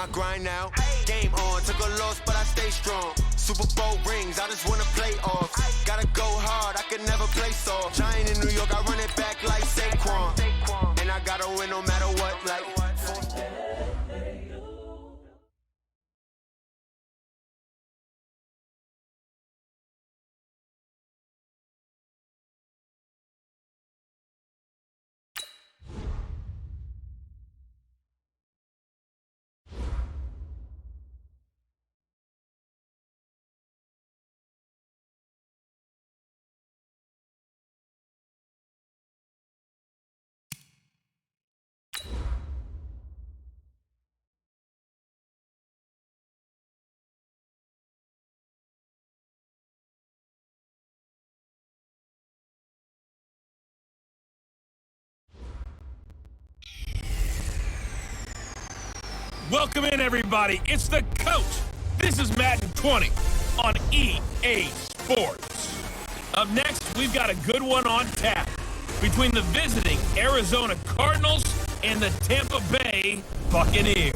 my grind now. Game on, took a loss, but I stay strong. Super Bowl rings, I just wanna play off. Gotta go hard, I can never play soft. Giant in New York, I run it back like Saquon. And I gotta win no matter what, like. Welcome in, everybody. It's the coach. This is Madden 20 on EA Sports. Up next, we've got a good one on tap between the visiting Arizona Cardinals and the Tampa Bay Buccaneers.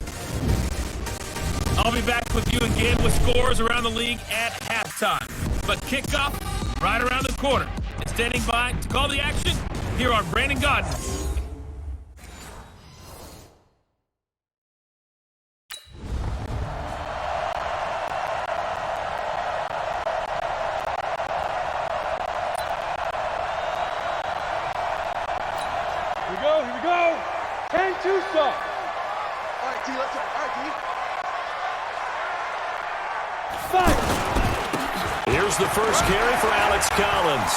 I'll be back with you again with scores around the league at halftime. But kickoff right around the corner. And standing by to call the action, here are Brandon Godden. Here we go. 10-2 stop. All right, T, let's go. All right, T. Fire. Here's the first carry for Alex Collins.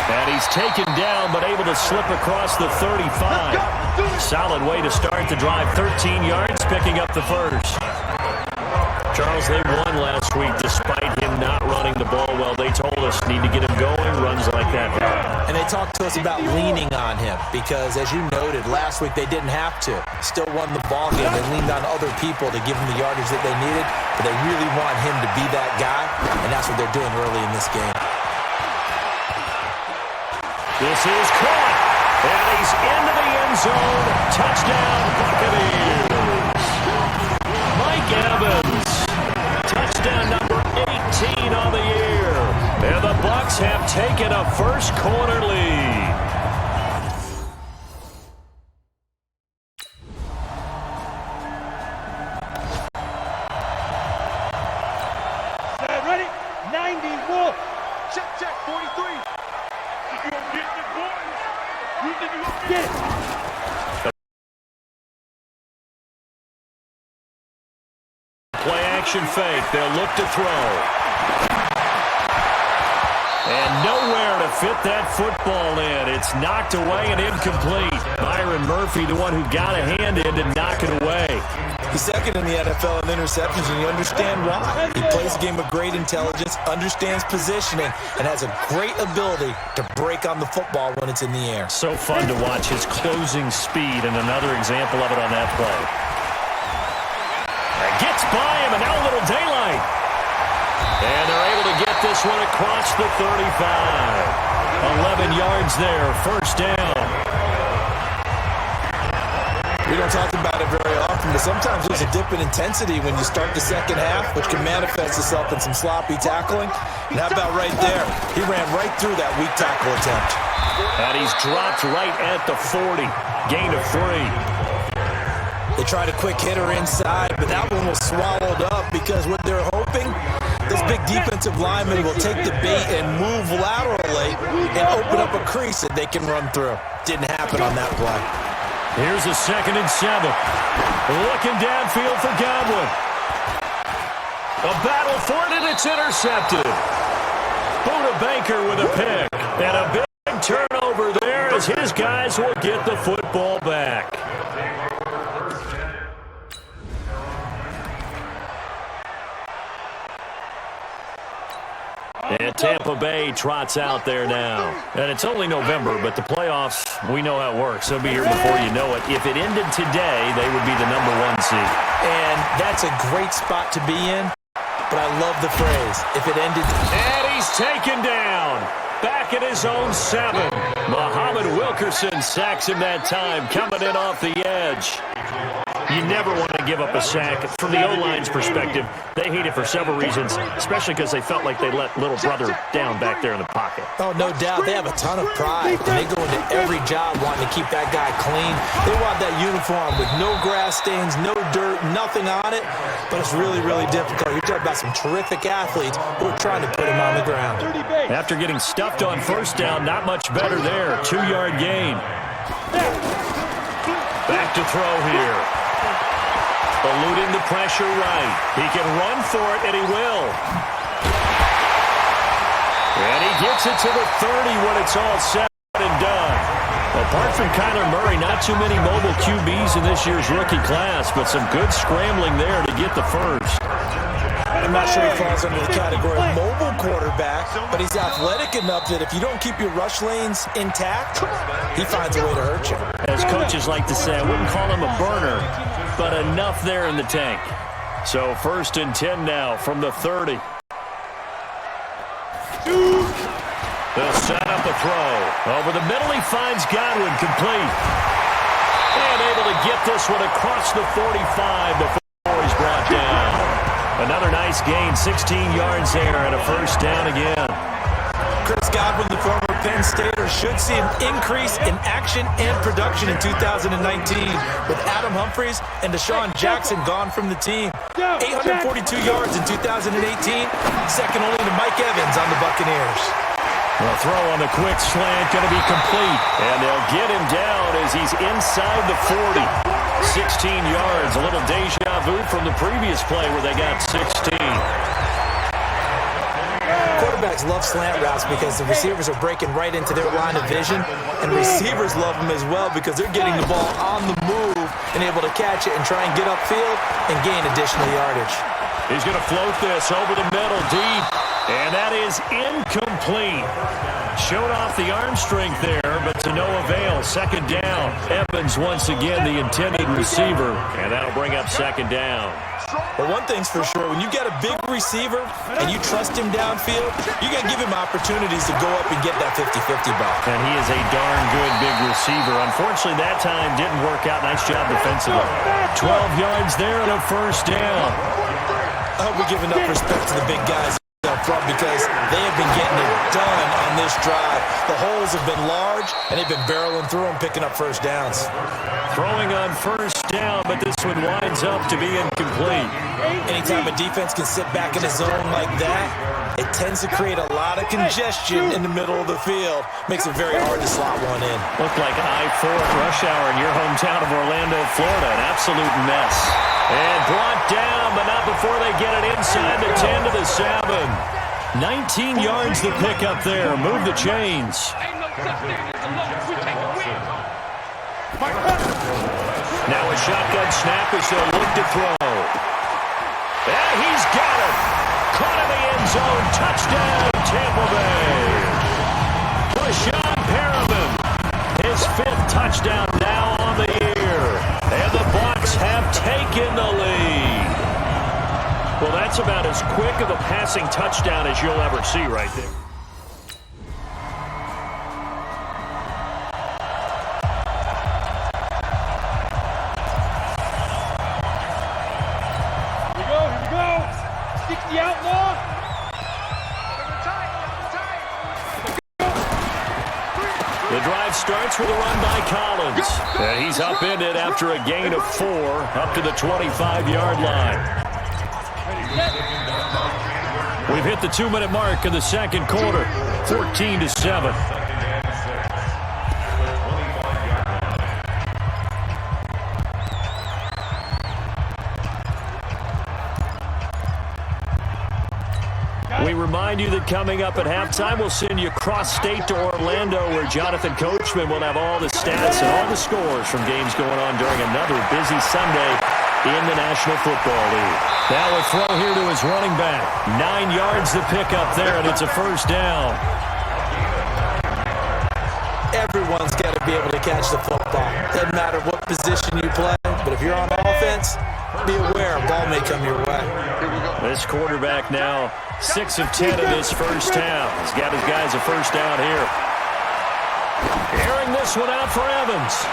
And he's taken down, but able to slip across the 35. Solid way to start the drive. 13 yards, picking up the first. Charles, they won last week despite him not running the ball well. They told us need to get him going, runs like that. And they talked to us about leaning on him because, as you noted, last week they didn't have to. Still won the ball game. They leaned on other people to give him the yardage that they needed, but they really want him to be that guy, and that's what they're doing early in this game. This is caught, and he's into the end zone. Touchdown, Buccaneers. Mike Evans. Touchdown number 18 on the year. And the Bucs have taken a first quarter lead. Set, ready? 91. Check, 43. You gonna get it, boys? You think you gonna get it? Play action fake. They'll look to throw. And nowhere to fit that football in. It's knocked away and incomplete. Byron Murphy, the one who got a hand in to knock it away. He's second in the NFL in interceptions, and you understand why. He plays a game of great intelligence, understands positioning, and has a great ability to break on the football when it's in the air. So fun to watch his closing speed, and another example of it on that play. Gets by him, and now a little daylight. And they're able to get this one across the 35. 11 yards there, first down. We don't talk about it very often, but sometimes there's a dip in intensity when you start the second half, which can manifest itself in some sloppy tackling. And how about right there? He ran right through that weak tackle attempt. And he's dropped right at the 40. Gain of 3. They tried a quick hitter inside, but that one was swallowed up because what they're hoping, this big defensive lineman will take the bait and move laterally and open up a crease that they can run through. Didn't happen on that play. Here's a 2nd and 7. Looking downfield for Godwin. A battle for it, and it's intercepted. Buda Baker with a pick. And a big turnover there as his guys will get the football back. And Tampa Bay trots out there now. And it's only November, but the playoffs, we know how it works. They'll be here before you know it. If it ended today, they would be the #1 seed. And that's a great spot to be in, but I love the phrase, if it ended. And he's taken down. Back at his own 7. Muhammad Wilkerson sacks him that time, coming in off the edge. You never want to give up a sack. From the O-line's perspective, they hate it for several reasons, especially because they felt like they let little brother down back there in the pocket. Oh, no doubt. They have a ton of pride, and they go into every job wanting to keep that guy clean. They want that uniform with no grass stains, no dirt, nothing on it, but it's really, really difficult. You're talking about some terrific athletes who are trying to put him on the ground. After getting stuffed on first down, not much better there. 2-yard gain. Back to throw here. Eluding the pressure right. He can run for it, and he will. And he gets it to the 30 when it's all said and done. Apart from Kyler Murray, not too many mobile QBs in this year's rookie class, but some good scrambling there to get the first. I'm not sure he falls under the category of mobile quarterback, but he's athletic enough that if you don't keep your rush lanes intact, he finds a way to hurt you. As coaches like to say, I wouldn't call him a burner, but enough there in the tank. So 1st and 10 now from the 30. They'll set up a throw. Over the middle, he finds Godwin complete. And able to get this one across the 45 before he's brought down. Another nice gain, 16 yards there and a first down again. Chris Godwin, the former Penn Stater, should see an increase in action and production in 2019 with Adam Humphries and Deshaun Jackson gone from the team. 842 yards in 2018, second only to Mike Evans on the Buccaneers. The throw on the quick slant going to be complete, and they'll get him down as he's inside the 40. 16 yards, a little deja vu from the previous play where they got 16. Quarterbacks love slant routes because the receivers are breaking right into their line of vision, and receivers love them as well because they're getting the ball on the move and able to catch it and try and get upfield and gain additional yardage. He's going to float this over the middle deep, and that is incomplete. Showed off the arm strength there, but to no avail. Second down. Evans once again the intended receiver, and that'll bring up second down. Well, one thing's for sure, when you got a big receiver and you trust him downfield, you got to give him opportunities to go up and get that 50-50 ball. And he is a darn good big receiver. Unfortunately, that time didn't work out. Nice job defensively. 12 yards there and a first down. I hope we give enough respect to the big guys up front because they have been getting it done on this drive. The holes have been large, and they've been barreling through them, picking up first downs. Throwing on first down, but this one winds up to be incomplete. Anytime a defense can sit back in a zone like that, it tends to create a lot of congestion in the middle of the field. Makes it very hard to slot one in. Looked like I-4 rush hour in your hometown of Orlando, Florida. An absolute mess. And brought down, but not before they get it inside the 10 to the 7. 19 yards to pick up there. Move the chains. Now a shotgun snap as they'll look to throw. And he's got it. Caught in the end zone. Touchdown, Tampa Bay. Rashawn Perriman. His 5th touchdown now on the year. And the Bucs have taken the lead. Well, that's about as quick of a passing touchdown as you'll ever see right there. Here we go. 60 outlaw. The drive starts with a run by Collins. And he's upended after a gain of 4 up to the 25-yard line. We've hit the 2-minute mark in the second quarter, 14-7. We remind you that coming up at halftime, we'll send you cross-state to Orlando, where Jonathan Coachman will have all the stats and all the scores from games going on during another busy Sunday in the National Football League. Now a throw here to his running back. 9 yards to pick up there, and it's a first down. Everyone's got to be able to catch the football. Doesn't matter what position you play, but if you're on offense, be aware a ball may come your way. This quarterback now 6 of 10 in this first half. He's got his guys a first down here. Airing this one out for Evans.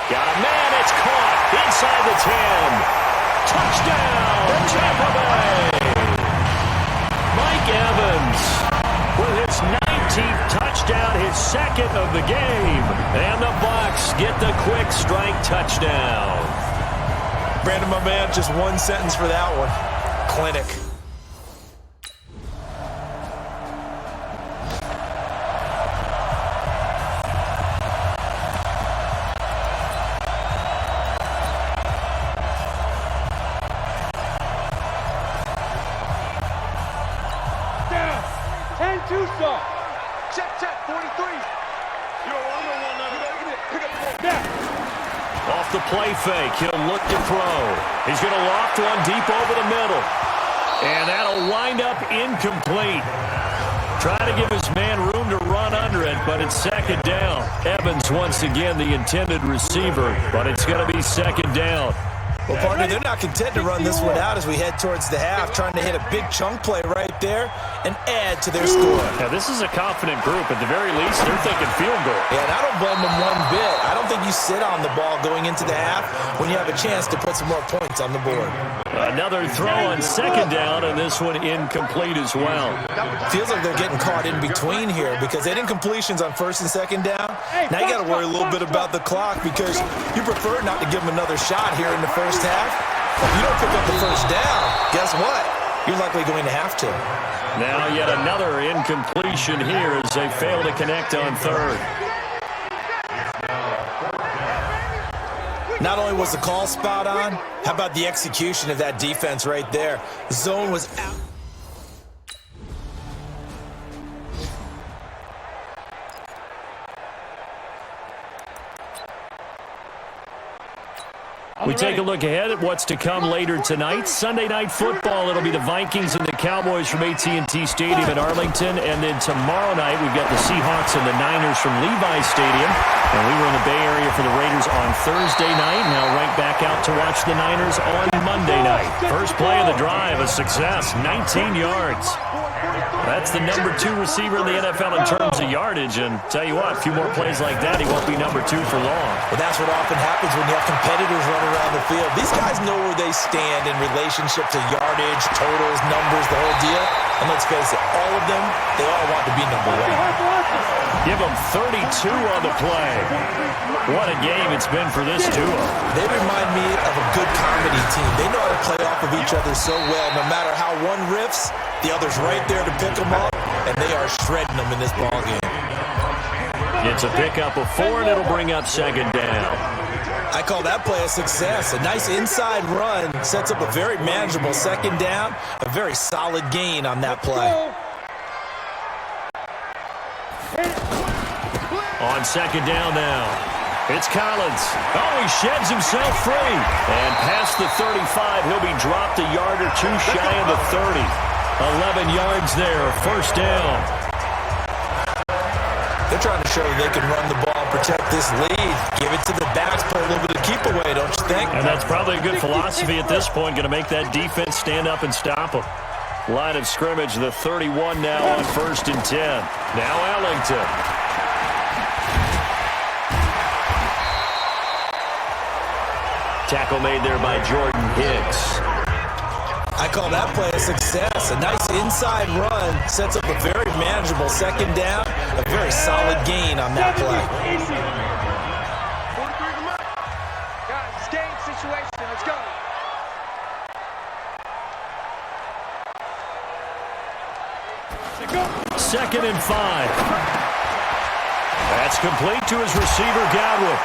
Got a man. It's caught inside the 10. Touchdown, Tampa Bay. Mike Evans with his 19th touchdown, his second of the game. And the Bucs get the quick strike touchdown. Brandon, my man, just one sentence for that one. Clinic. Check, 43. Off the play fake, he'll look to throw. He's going to loft one deep over the middle. And that'll wind up incomplete. Try to give his man room to run under it, but it's second down. Evans, once again, the intended receiver, but it's going to be second down. Well, partner, they're not content to run this one out as we head towards the half, trying to hit a big chunk play right there and add to their score. Now, this is a confident group. At the very least, they're thinking field goal. Yeah, and I don't blame them one bit. I don't think you sit on the ball going into the half when you have a chance to put some more points on the board. Another throw on second down, and this one incomplete as well. Feels like they're getting caught in between here because they didn't completions on first and second down. Now you got to worry a little bit about the clock because you prefer not to give them another shot here in the first half. If you don't pick up the first down, guess what? You're likely going to have to. Now yet another incompletion here as they fail to connect on third. Not only was the call spot on, how about the execution of that defense right there? The zone was out. We take a look ahead at what's to come later tonight. Sunday Night Football, it'll be the Vikings and the Cowboys from AT&T Stadium in Arlington. And then tomorrow night, we've got the Seahawks and the Niners from Levi's Stadium. And we were in the Bay Area for the Raiders on Thursday night. Now right back out to watch the Niners on Monday night. First play of the drive, a success, 19 yards. That's the number 2 receiver in the NFL in terms of yardage. And tell you what, a few more plays like that, he won't be number 2 for long. Well, that's what often happens when you have competitors running around the field. These guys know where they stand in relationship to yardage, totals, numbers, the whole deal. And let's face it, all of them, they all want to be number 1. Give them 32 on the play. What a game it's been for this duo. They remind me of a good comedy team. They know how to play off of each other so well. No matter how one riffs, the other's right there to pick them up, and they are shredding them in this ballgame. It's a pickup of 4, and it'll bring up second down. I call that play a success. A nice inside run sets up a very manageable second down, a very solid gain on that play. On second down now, it's Collins. Oh, he sheds himself free. And past the 35, he'll be dropped a yard or 2 shy of the 30. 11 yards there, first down. They're trying to show they can run the ball and protect this lead. Give it to the backs, play a little bit of keep away, don't you think? And that's probably a good philosophy at this point, going to make that defense stand up and stop them. Line of scrimmage, the 31 now on first and 10. Now Ellington. Tackle made there by Jordan Hicks. I call that play a success. A nice inside run sets up a very manageable second down, a very solid gain on that play. Guys, it's game situation. Let's go. Second and 5. That's complete to his receiver, Godwin.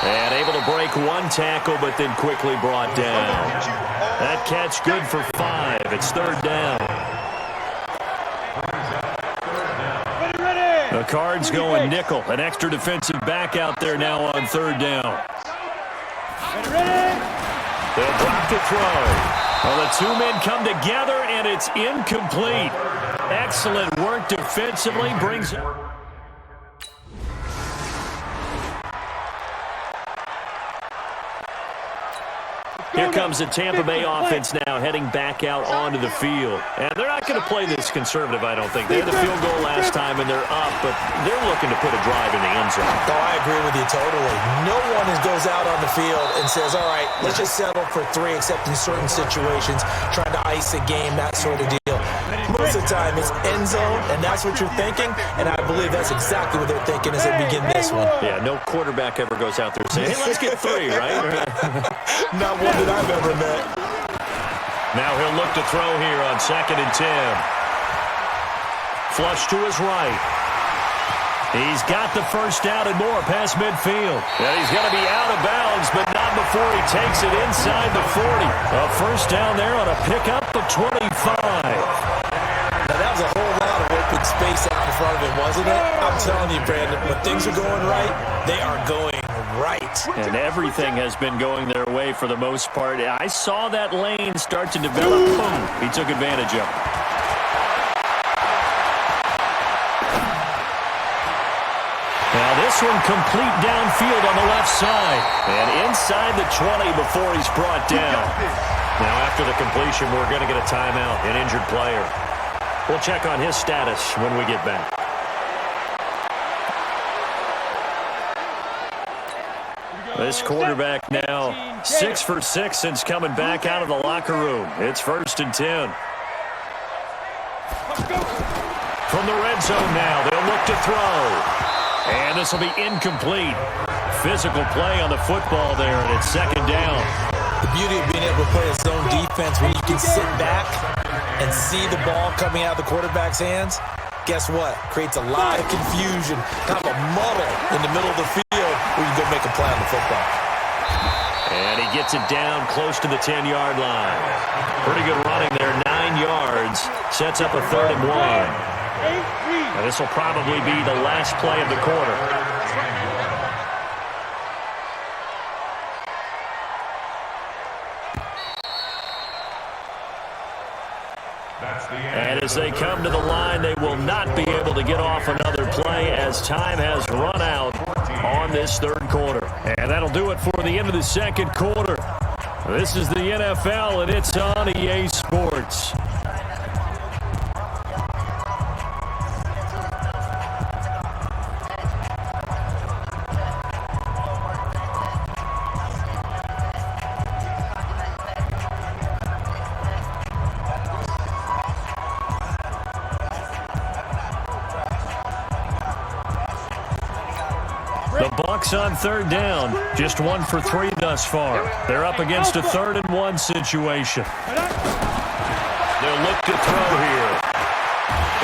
And able to break one tackle, but then quickly brought down. That catch good for 5. It's third down. The Cards going nickel. An extra defensive back out there now on third down. They'll drop the throw. Well, the 2 men come together, and it's incomplete. Excellent work defensively. Brings it. Here comes the Tampa Bay offense now heading back out onto the field. And they're not going to play this conservative, I don't think. They had the field goal last time, and they're up, but they're looking to put a drive in the end zone. Oh, I agree with you totally. No one goes out on the field and says, all right, let's just settle for 3, except in certain situations, trying to ice a game, that sort of deal. Most of the time, it's end zone, and that's what you're thinking, and I believe that's exactly what they're thinking as they begin this one. Yeah, no quarterback ever goes out there saying, hey, let's get 3, right? Not one that I've ever met. Now he'll look to throw here on 2nd and 10. Flush to his right. He's got the first down and more past midfield. And he's going to be out of bounds, but not before he takes it inside the 40. A first down there on a pickup of 25. Now, that was a whole lot of open space out in front of him, wasn't it? I'm telling you, Brandon, when things are going right, they are going right. And everything has been going their way for the most part. I saw that lane start to develop. Boom. He took advantage of it. Now this one complete downfield on the left side. And inside the 20 before he's brought down. Now after the completion, we're going to get a timeout, an injured player. We'll check on his status when we get back. This quarterback now 6 for 6 since coming back out of the locker room. It's 1st and 10. From the red zone now, they'll look to throw. And this will be incomplete. Physical play on the football there, and it's 2nd down. The beauty of being able to play a zone defense when you can sit back and see the ball coming out of the quarterback's hands, guess what? Creates a lot of confusion, kind of a muddle in the middle of the field where you go make a play on the football. And he gets it down close to the 10-yard line. Pretty good running there, 9 yards. Sets up a 3rd and 1. And this will probably be the last play of the quarter. And as they come to the line, they will not be able to get off another play as time has run out on this 3rd quarter. And that'll do it for the end of the 2nd quarter. This is the NFL, and it's on EA Sports. The Bucs on 3rd down. Just 1 for 3 thus far. They're up against a 3rd and 1 situation. They'll look to throw here.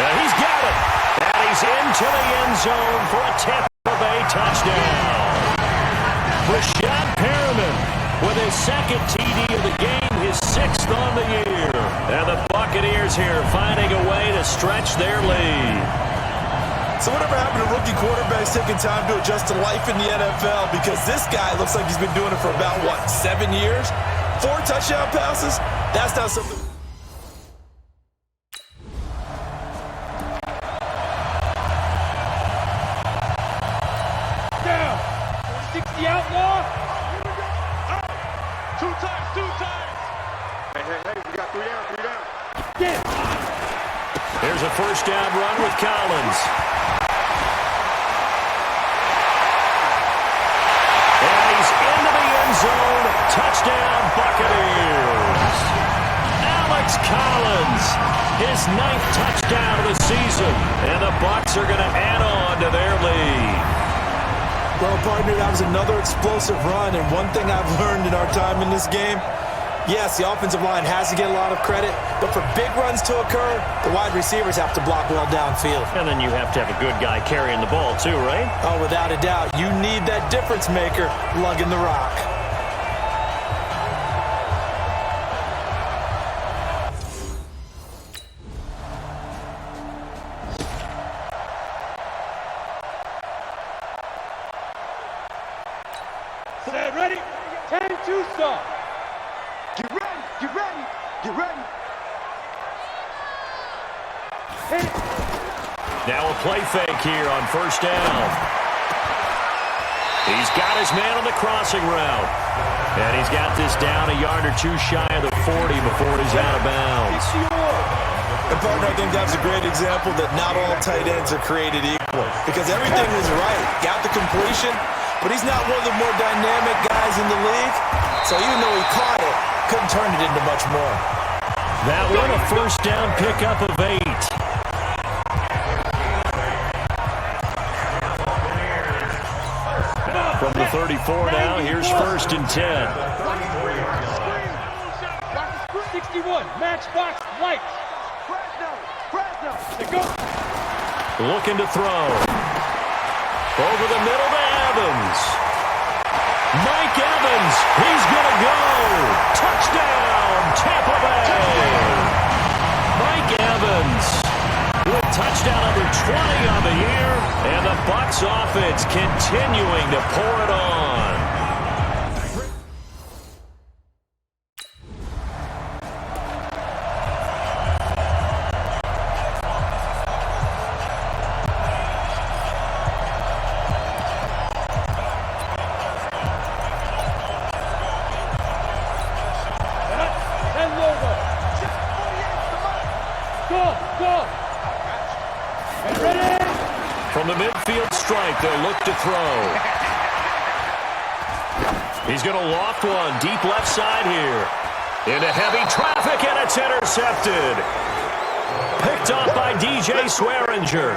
He's got it. And he's into the end zone for a Tampa Bay touchdown. Rashad Perriman with his 2nd TD of the game, his 6th on the year. And the Buccaneers here finding a way to stretch their lead. So whatever happened to rookie quarterbacks taking time to adjust to life in the NFL? Because this guy looks like he's been doing it for about, 7 years? 4 touchdown passes? That's not something. Down. 60 outlaw. 2 times. Hey, we got 3 down. Get it. Here's a first down run with Collins. And he's into the end zone. Touchdown, Buccaneers. Alex Collins, his 9th touchdown of the season. And the Bucs are going to add on to their lead. Well, partner, that was another explosive run. And one thing I've learned in our time in this game, yes, the offensive line has to get a lot of credit, but for big runs to occur, the wide receivers have to block well downfield. And then you have to have a good guy carrying the ball too, right? Oh, without a doubt. You need that difference maker lugging the rock. Set ready. 10-2 start. Get ready. Hit it. Now a play fake here on first down. He's got his man on the crossing route. And he's got this down a yard or two shy of the 40 before it is out of bounds. And, partner, I think that's a great example that not all tight ends are created equal because everything was right. Got the completion, but he's not one of the more dynamic guys in the league. So even though he caught it, couldn't turn it into much more. That one a first down pickup of 8. From the 34 now, here's first and 10. 61, matchbox lights. Looking to throw. Over the middle to Evans. Mike Evans, he's going to go. Touchdown, Tampa Bay. Mike Evans with touchdown number 20 on the year, and the Bucs offense continuing to pour it on. From the midfield strike, they'll look to throw. He's going to loft one deep left side here. Into heavy traffic, and it's intercepted. Picked off by DJ Swearinger.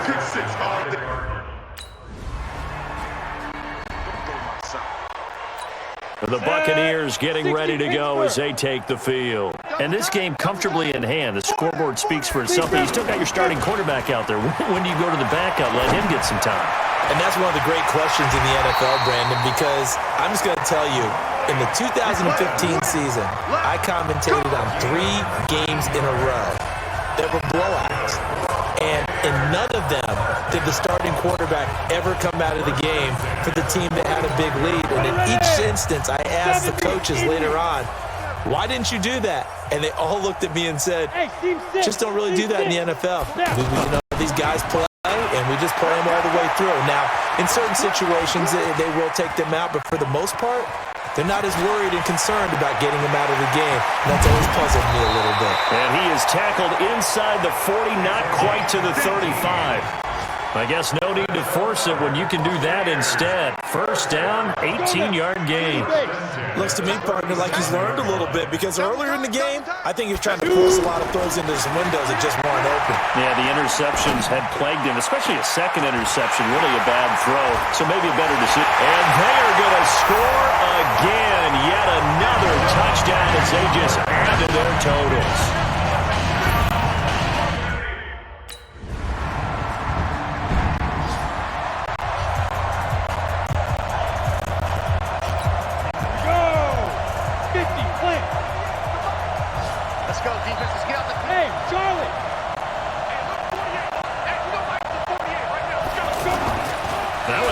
The Buccaneers getting ready to go as they take the field. And this game comfortably in hand. The scoreboard speaks for itself, but you still got your starting quarterback out there. When do you go to the backup? Let him get some time. And that's one of the great questions in the NFL, Brandon, because I'm just going to tell you, in the 2015 season, I commentated on 3 games in a row that were blowouts. And in none of them did the starting quarterback ever come out of the game for the team that had a big lead. And in each instance, I asked the coaches later on, why didn't you do that? And they all looked at me and said, just don't really do that in the NFL. These guys play, and we just play them all the way through. Now, in certain situations, they will take them out, but for the most part, they're not as worried and concerned about getting him out of the game. And that's always puzzled me a little bit. And he is tackled inside the 40, not quite to the 35. I guess no need to force it when you can do that instead. First down, 18-yard gain. Looks to me, partner, like he's learned a little bit because earlier in the game, I think he was trying to force a lot of throws into some windows that just weren't open. Yeah, the interceptions had plagued him, especially a second interception, really a bad throw. So maybe a better decision. And they are going to score again. Yet another touchdown as they just add to their totals.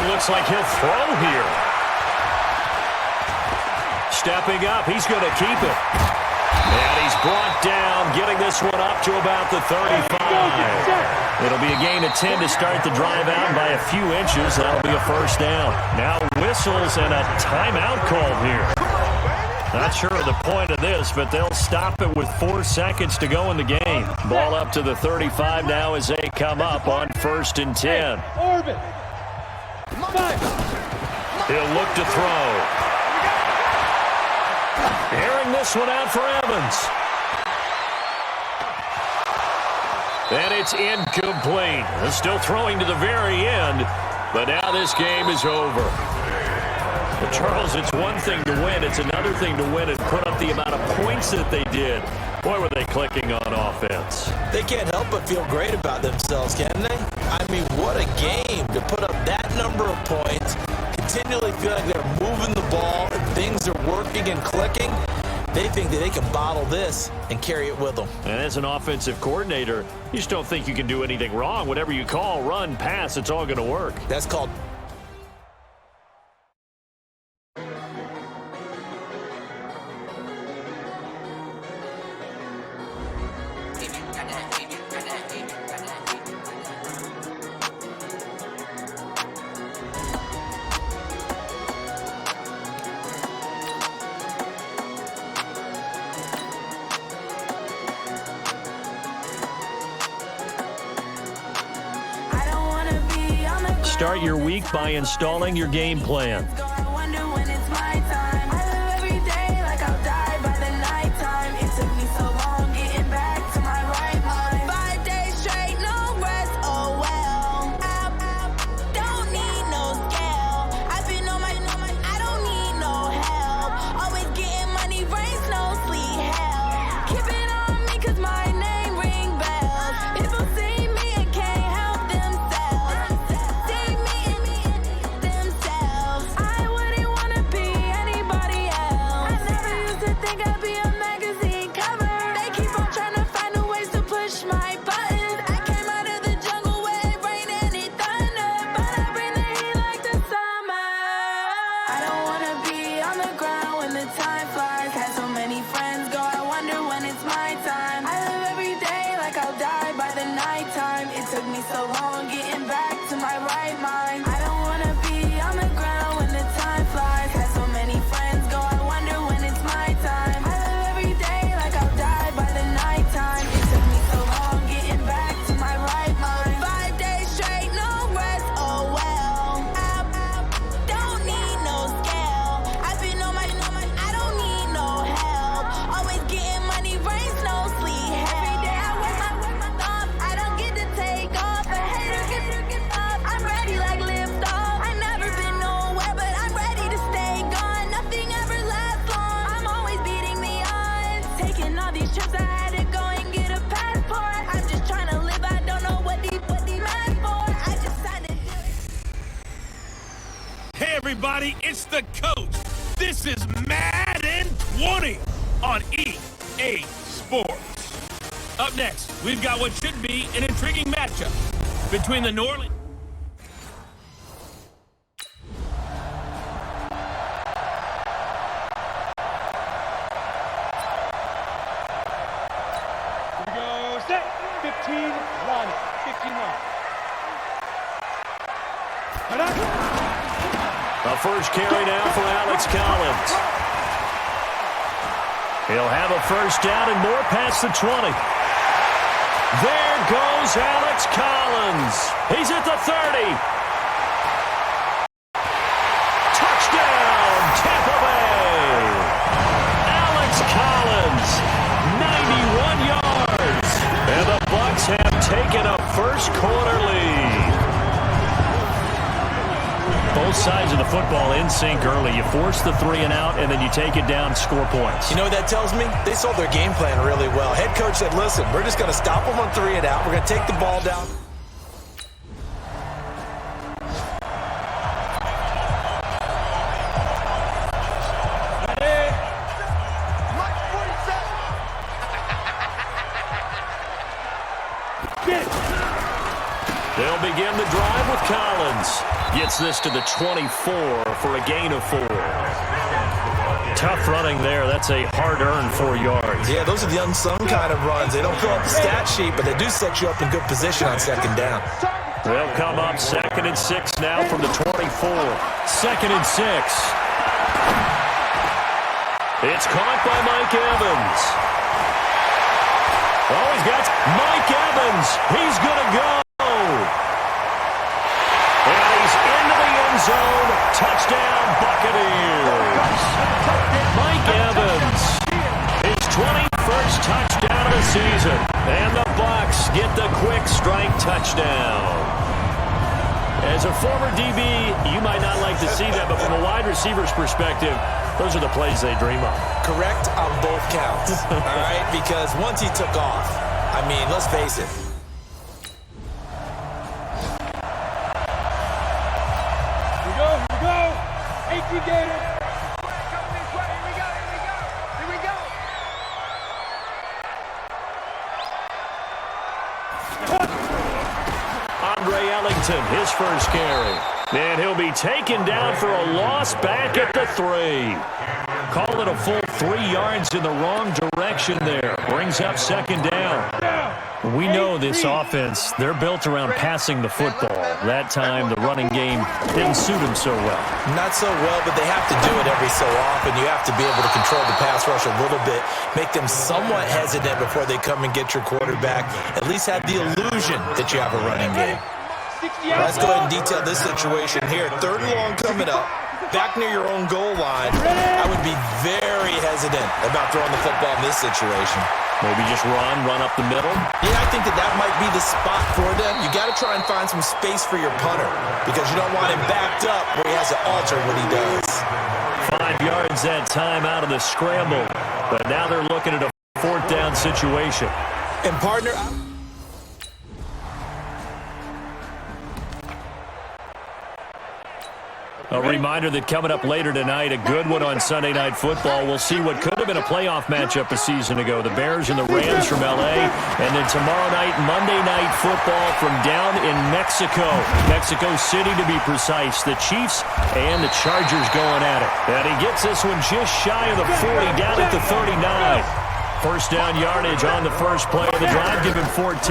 Looks like he'll throw here. Stepping up, he's going to keep it. And he's brought down, getting this one up to about the 35. It'll be a gain of 10 to start the drive out by a few inches. That'll be a first down. Now whistles and a timeout called here. Not sure of the point of this, but they'll stop it with 4 seconds to go in the game. Ball up to the 35 now as they come up on first and 10. He'll look to throw. Airing this one out for Evans. And it's incomplete. They're still throwing to the very end, but now this game is over. But Charles, it's one thing to win. It's another thing to win and put up the amount of points that they did. Boy, were they clicking on offense. They can't help but feel great about themselves, can they? I mean, what a game to put up that number of points, continually feel like they're moving the ball and things are working and clicking. They think that they can bottle this and carry it with them. And as an offensive coordinator, you just don't think you can do anything wrong. Whatever you call, run, pass, it's all going to work. That's called... start your week by installing your game plan. Everybody, it's the coach. This is Madden 20 on EA Sports. Up next, we've got what should be an intriguing matchup between the New Orleans. Here we go, set, 15, line, 59. A first carry now for Alex Collins. He'll have a first down and more past the 20. There goes Alex Collins. He's at the 30. Touchdown, Tampa Bay. Alex Collins, 91 yards. And the Bucs have taken a first quarter lead. Both sides of the football in sync early. You force the 3 and out, and then you take it down, score points. You know what that tells me? They sold their game plan really well. Head coach said, listen, we're just going to stop them on 3 and out. We're going to take the ball down. They'll begin the drive with Collins. Gets this to the 24 for a gain of 4. Tough running there. That's a hard-earned 4 yards. Yeah, those are the unsung kind of runs. They don't fill up the stat sheet, but they do set you up in good position on second down. They'll come up 2nd and 6 now from the 24. 2nd and 6. It's caught by Mike Evans. Oh, he's got Mike Evans. He's going to go. And he's into the end zone. Touchdown, Buccaneers. Mike Evans, his 21st touchdown of the season. And the Bucs get the quick strike touchdown. As a former DB, you might not like to see that, but from a wide receiver's perspective, those are the plays they dream of. Correct on both counts, all right? Because once he took off, I mean, let's face it. His first carry. And he'll be taken down for a loss back at the 3. Call it a full 3 yards in the wrong direction there. Brings up 2nd down. We know this offense, they're built around passing the football. That time, the running game didn't suit them so well. Not so well, but they have to do it every so often. You have to be able to control the pass rush a little bit, make them somewhat hesitant before they come and get your quarterback. At least have the illusion that you have a running game. Let's go ahead and detail this situation here. 3rd and long coming up. Back near your own goal line. I would be very hesitant about throwing the football in this situation. Maybe just run up the middle. Yeah, I think that might be the spot for them. You got to try and find some space for your punter because you don't want him backed up where he has to alter what he does. 5 yards that time out of the scramble. But now they're looking at a 4th down situation. And partner, a reminder that coming up later tonight, a good one on Sunday Night Football. We'll see what could have been a playoff matchup a season ago. The Bears and the Rams from L.A. And then tomorrow night, Monday Night Football from down in Mexico. Mexico City, to be precise. The Chiefs and the Chargers going at it. And he gets this one just shy of the 40, down at the 39. First down yardage on the first play of the drive, given 14.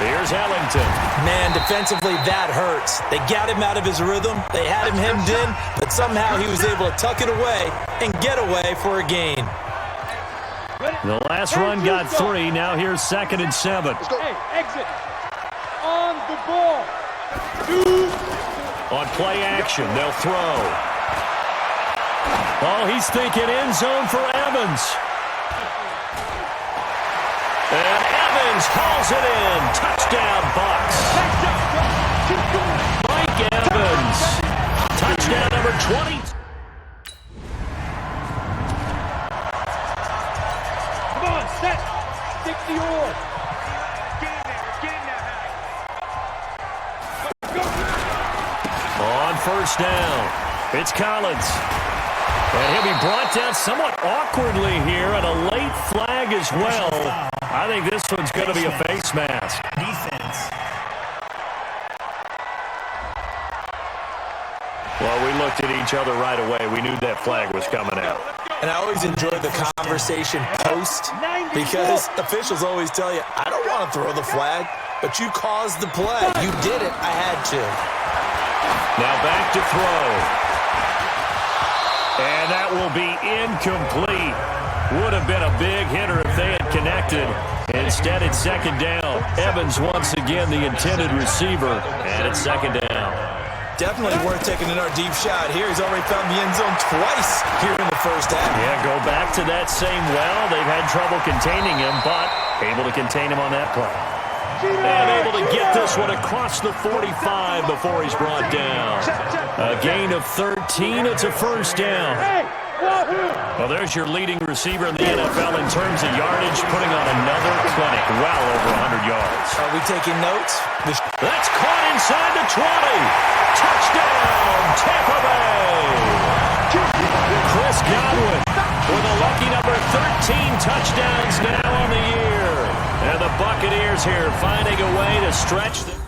Here's Ellington. Man, defensively, that hurts. They got him out of his rhythm. They had him hemmed in, but somehow he was able to tuck it away and get away for a gain. The last run got 3. Now here's 2nd and 7. Hey, exit. On the ball. On play action, they'll throw. Oh, he's thinking end zone for Evans. And Evans hauls it in. Touchdown, Bucs. Mike Evans. Touchdown number 20. Come on, set. Stick the oar. On first down, it's Collins. And he'll be brought down somewhat awkwardly here, and a late flag as well. I think this one's going to be a face mask. Defense. Well, we looked at each other right away. We knew that flag was coming out. And I always enjoy the conversation post because officials always tell you, I don't want to throw the flag, but you caused the play. You did it. I had to. Now back to throw. And that will be incomplete. Would have been a big hitter if they had connected. Instead, it's 2nd down. Evans once again the intended receiver. And it's 2nd down. Definitely worth taking another deep shot here. He's already found the end zone twice here in the first half. Yeah, go back to that same well. They've had trouble containing him, but able to contain him on that play. And able to get this one across the 45 before he's brought down. A gain of 13. It's a first down. Well, there's your leading receiver in the NFL in terms of yardage, putting on another clinic, well over 100 yards. Are we taking notes? That's caught inside the 20. Touchdown, Tampa Bay. Chris Godwin with a lucky number 13 touchdowns now on the year. And the Buccaneers here finding a way to stretch the...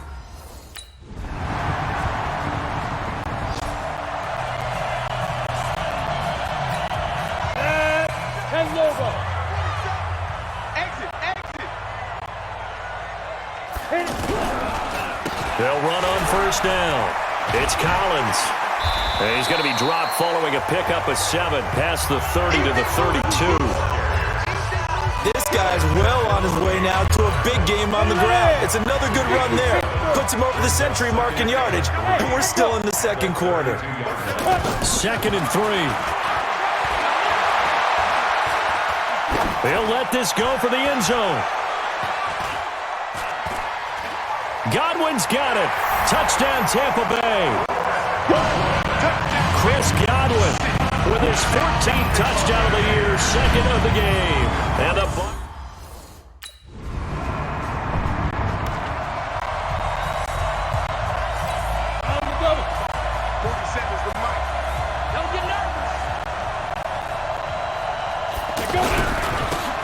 They'll run on first down. It's Collins. And he's going to be dropped following a pickup of 7 past the 30 to the 32. This guy's well on his way now to a big game on the ground. It's another good run there. Puts him over the century mark in yardage. And we're still in the second quarter. 2nd and 3. They'll let this go for the end zone. Godwin's got it. Touchdown, Tampa Bay. Chris Godwin with his 14th touchdown of the year, 2nd of the game. And the Bucs.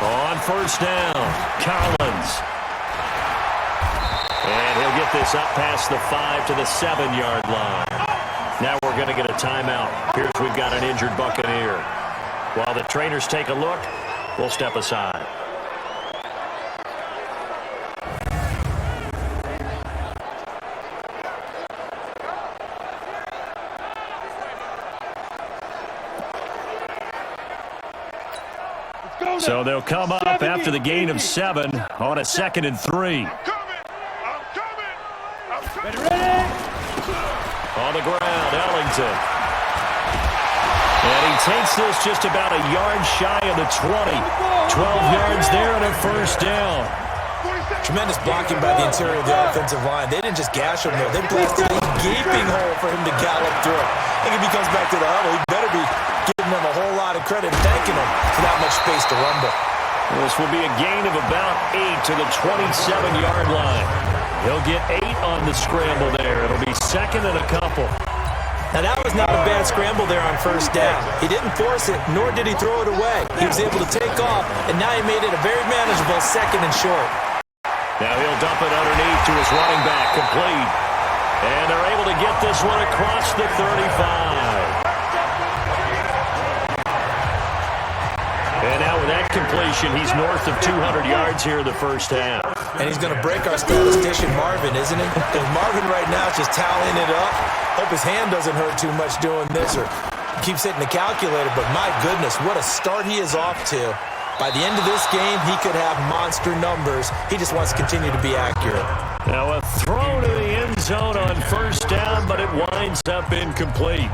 On first down, Collins. And he'll get this up past the 5 to the 7-yard line. Now we're going to get a timeout. Here's we've got an injured Buccaneer. While the trainers take a look, we'll step aside. So they'll come up after the gain of 7 on a 2nd and 3. On the ground, Ellington. And he takes this just about a yard shy of the 20. 12 yards there and a first down. Tremendous blocking by the interior of the offensive line. They didn't just gash him, though. They blasted a gaping hole for him to gallop through. I think if he comes back to the huddle, he better be giving them a whole lot of credit and thanking them for that much space to rumble. This will be a gain of about 8 to the 27-yard line. He'll get 8 on the scramble there. It'll be second and a couple. Now, that was not a bad scramble there on first down. He didn't force it, nor did he throw it away. He was able to take off, and now he made it a very manageable second and short. Now he'll dump it underneath to his running back, complete. And they're able to get this one across the 35. And now with that completion, he's north of 200 yards here in the first half. And he's going to break our statistician Marvin, isn't he? Because Marvin right now is just tallying it up. Hope his hand doesn't hurt too much doing this or keeps hitting the calculator. But my goodness, what a start he is off to. By the end of this game, he could have monster numbers. He just wants to continue to be accurate. Now a throw to the end zone on first down, but it winds up incomplete.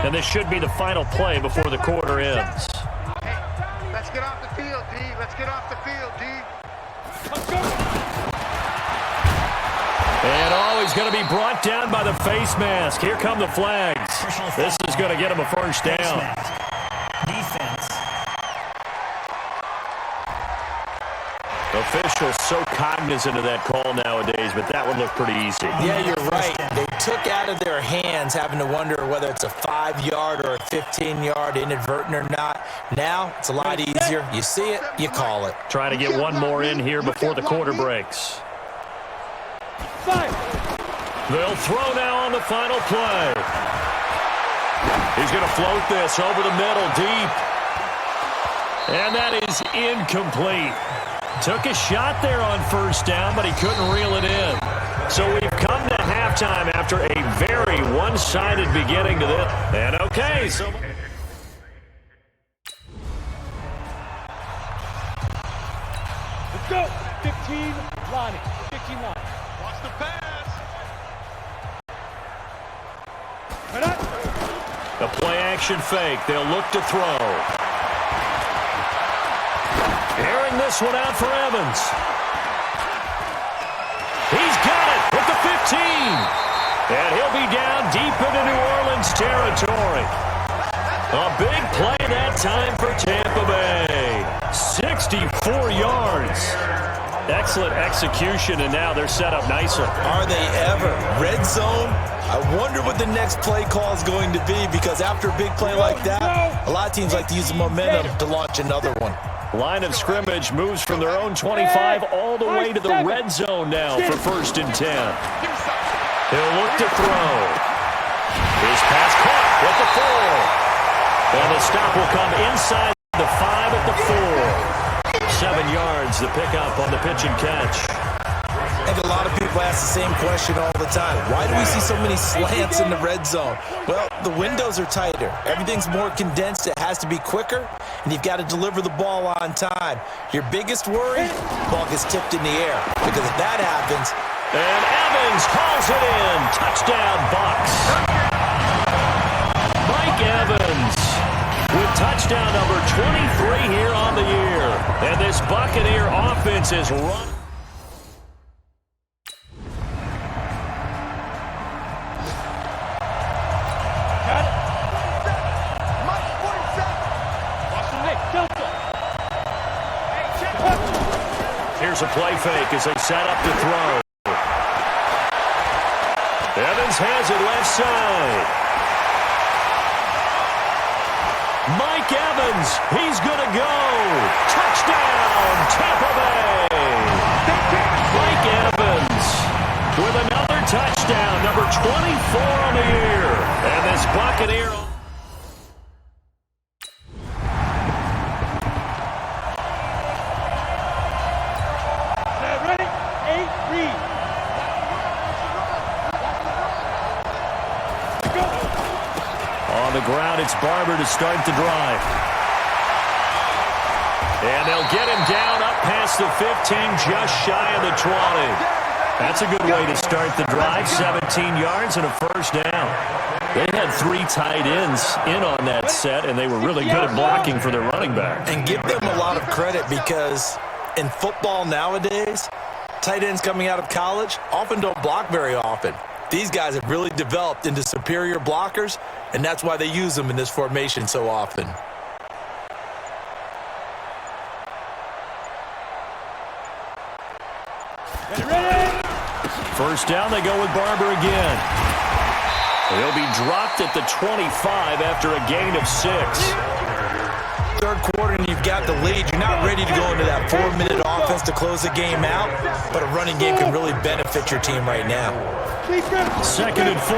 And this should be the final play before the quarter ends. Hey, let's get off the field, D. Let's get off the field, D. Let's go. And he's going to be brought down by the face mask. Here come the flags. This is going to get him a first down. Defense. Officials so cognizant of that call nowadays, but that would look pretty easy. Yeah, you're right. They took out of their hands having to wonder whether it's a 5-yard or a 15-yard inadvertent or not. Now, it's a lot easier. You see it, you call it. Trying to get one more in here before the quarter breaks. They'll throw now on the final play. He's going to float this over the middle, deep. And that is incomplete. Took a shot there on first down, but he couldn't reel it in. So we've come to halftime after a very one-sided beginning to this. And okay, so... Let's go. 15, Lonnie. 15, Lonnie. Watch the pass. Right up. A play-action fake. They'll look to throw. Airing this one out for Evans. He's got it at the 15. And he'll be down deep into New Orleans territory. A big play that time for Tampa Bay. 64 yards. Excellent execution, and now they're set up nicely. Are they ever? Red zone? I wonder what the next play call is going to be, because after a big play like that, a lot of teams like to use the momentum to launch another one. Line of scrimmage moves from their own 25 all the way to the red zone now for 1st and 10. He'll look to throw. His pass caught at the 4. And the stop will come inside the 5 at the 4. 7 yards, the pickup on the pitch and catch. I think a lot of people ask the same question all the time. Why do we see so many slants in the red zone? Well, the windows are tighter. Everything's more condensed. It has to be quicker, and you've got to deliver the ball on time. Your biggest worry, the ball gets tipped in the air, because if that happens... And Evans hauls it in. Touchdown, Bucs. Mike Evans with touchdown number 23 here on the year. And this Buccaneer offense is run. Here's a play fake as they set up to throw. Evans has it left side. Mike Evans, he's going to go. Touchdown, Tampa Bay. Mike Evans with another touchdown, number 24 on the year. And this Buccaneer... On the ground, it's Barber to start the drive. And they'll get him down up past the 15, just shy of the 20. That's a good way to start the drive. 17 yards and a first down. They had 3 tight ends in on that set, and they were really good at blocking for their running back. And give them a lot of credit because in football nowadays, tight ends coming out of college often don't block very often. These guys have really developed into superior blockers, and that's why they use them in this formation so often. First down, they go with Barber again. He'll be dropped at the 25 after a gain of 6. Third quarter and you've got the lead. You're not ready to go into that 4-minute offense to close the game out, but a running game can really benefit your team right now. Second and 4.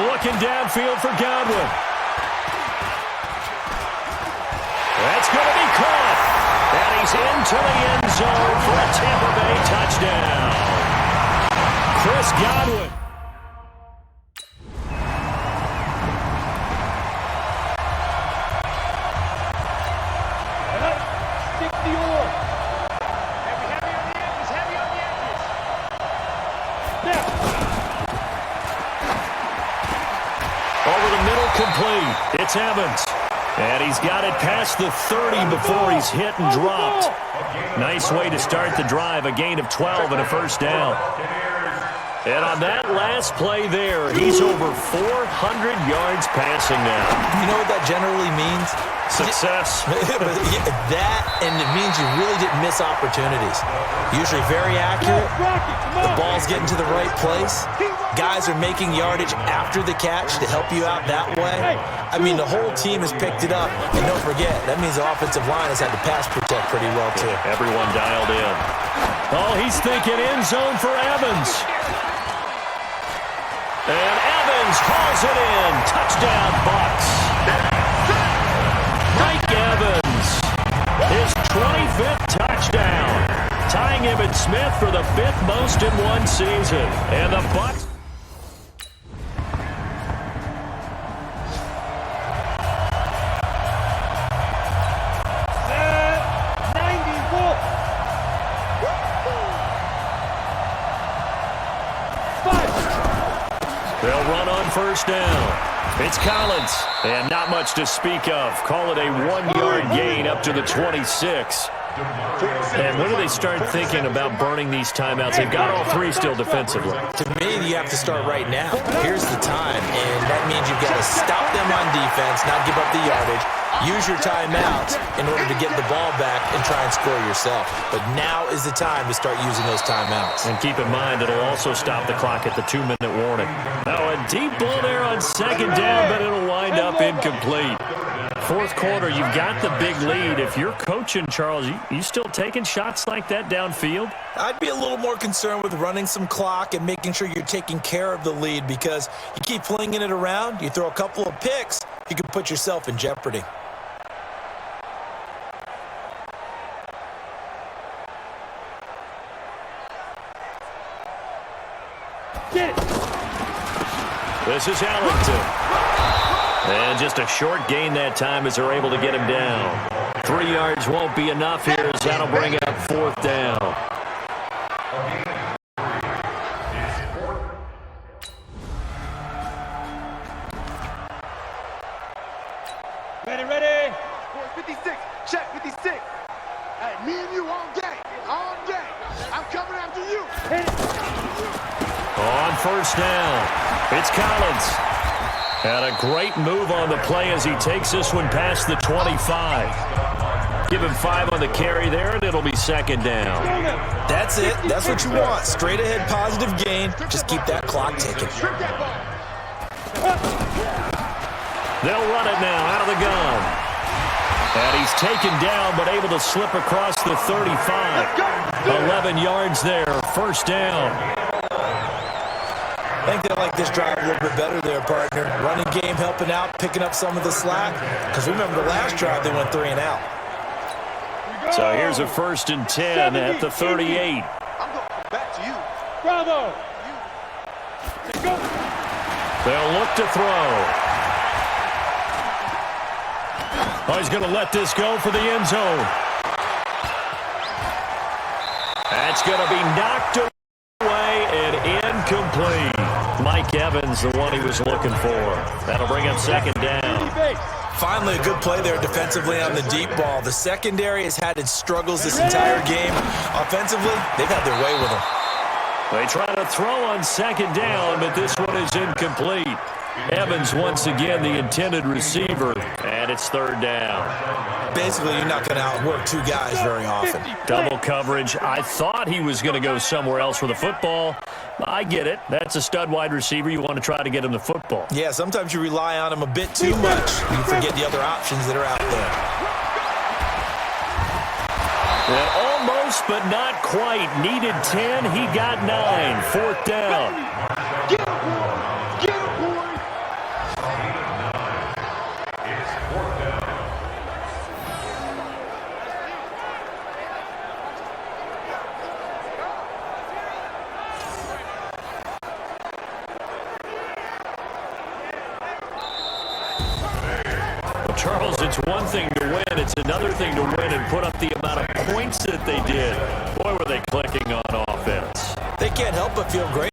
Looking downfield for Godwin. That's going to be caught. And he's into the end zone for a Tampa Bay touchdown. Chris Godwin. Over the middle, complete. It's Evans. And he's got it past the 30 before he's hit and dropped. Nice way to start the drive. A gain of 12 and a first down. And on that last play there, he's over 400 yards passing now. You know what that generally means? Success. That, and it means you really didn't miss opportunities. Usually very accurate. The ball's getting to the right place. Guys are making yardage after the catch to help you out that way. I mean, the whole team has picked it up. And don't forget, that means the offensive line has had to pass protect pretty well, too. Everyone dialed in. Oh, he's thinking end zone for Evans. And Evans hauls it in. Touchdown, Bucs. Mike Evans, his 25th touchdown, tying Emmitt Smith for the 5th most in one season. And the Bucs. They'll run on first down. It's Collins, and not much to speak of. Call it a 1-yard gain up to the 26. And when do they start thinking about burning these timeouts? They've got all 3 still defensively. To me, you have to start right now. Here's the time, and that means you've got to stop them on defense, not give up the yardage. Use your timeouts in order to get the ball back and try and score yourself. But now is the time to start using those timeouts. And keep in mind, it'll also stop the clock at the 2-minute warning. Now a deep ball there on second down, but it'll wind up incomplete. Fourth quarter, you've got the big lead. If you're coaching, Charles, you still taking shots like that downfield? I'd be a little more concerned with running some clock and making sure you're taking care of the lead, because you keep flinging it around, you throw a couple of picks, you can put yourself in jeopardy. This is Allington. And just a short gain that time as they're able to get him down. 3 yards won't be enough here as that'll bring up 4th down. Ready. 56, check 56. Hey, me and you all day. I'm coming after you. On first down, it's Collins. And a great move on the play as he takes this one past the 25. Give him 5 on the carry there, and it'll be second down. That's it. That's what you want. Straight ahead positive gain. Just keep that clock ticking. They'll run it now out of the gun. And he's taken down, but able to slip across the 35. 11 yards there, first down. I think they like this drive a little bit better there, partner. Running game helping out, picking up some of the slack. Because remember, the last drive they went 3 and out. So here's a 1st and 10 at the 38. I'm going back to you. Bravo. They'll look to throw. Oh, he's going to let this go for the end zone. That's going to be knocked away and incomplete. Mike Evans, the one he was looking for. That'll bring up second down. Finally, a good play there defensively on the deep ball. The secondary has had its struggles this entire game. Offensively, they've had their way with them. They try to throw on second down, but this one is incomplete. Evans, once again, the intended receiver, and it's third down. Basically, you're not going to outwork two guys very often. Double coverage. I thought he was going to go somewhere else with the football. I get it. That's a stud wide receiver. You want to try to get him the football. Yeah, sometimes you rely on him a bit too much. You forget the other options that are out there. And almost, but not quite. Needed 10. He got 9. Fourth down. Get him, boy! Get him, boy! Charles, it's one thing to win. It's another thing to win and put up the amount of points that they did. Boy, were they clicking on offense. They can't help but feel great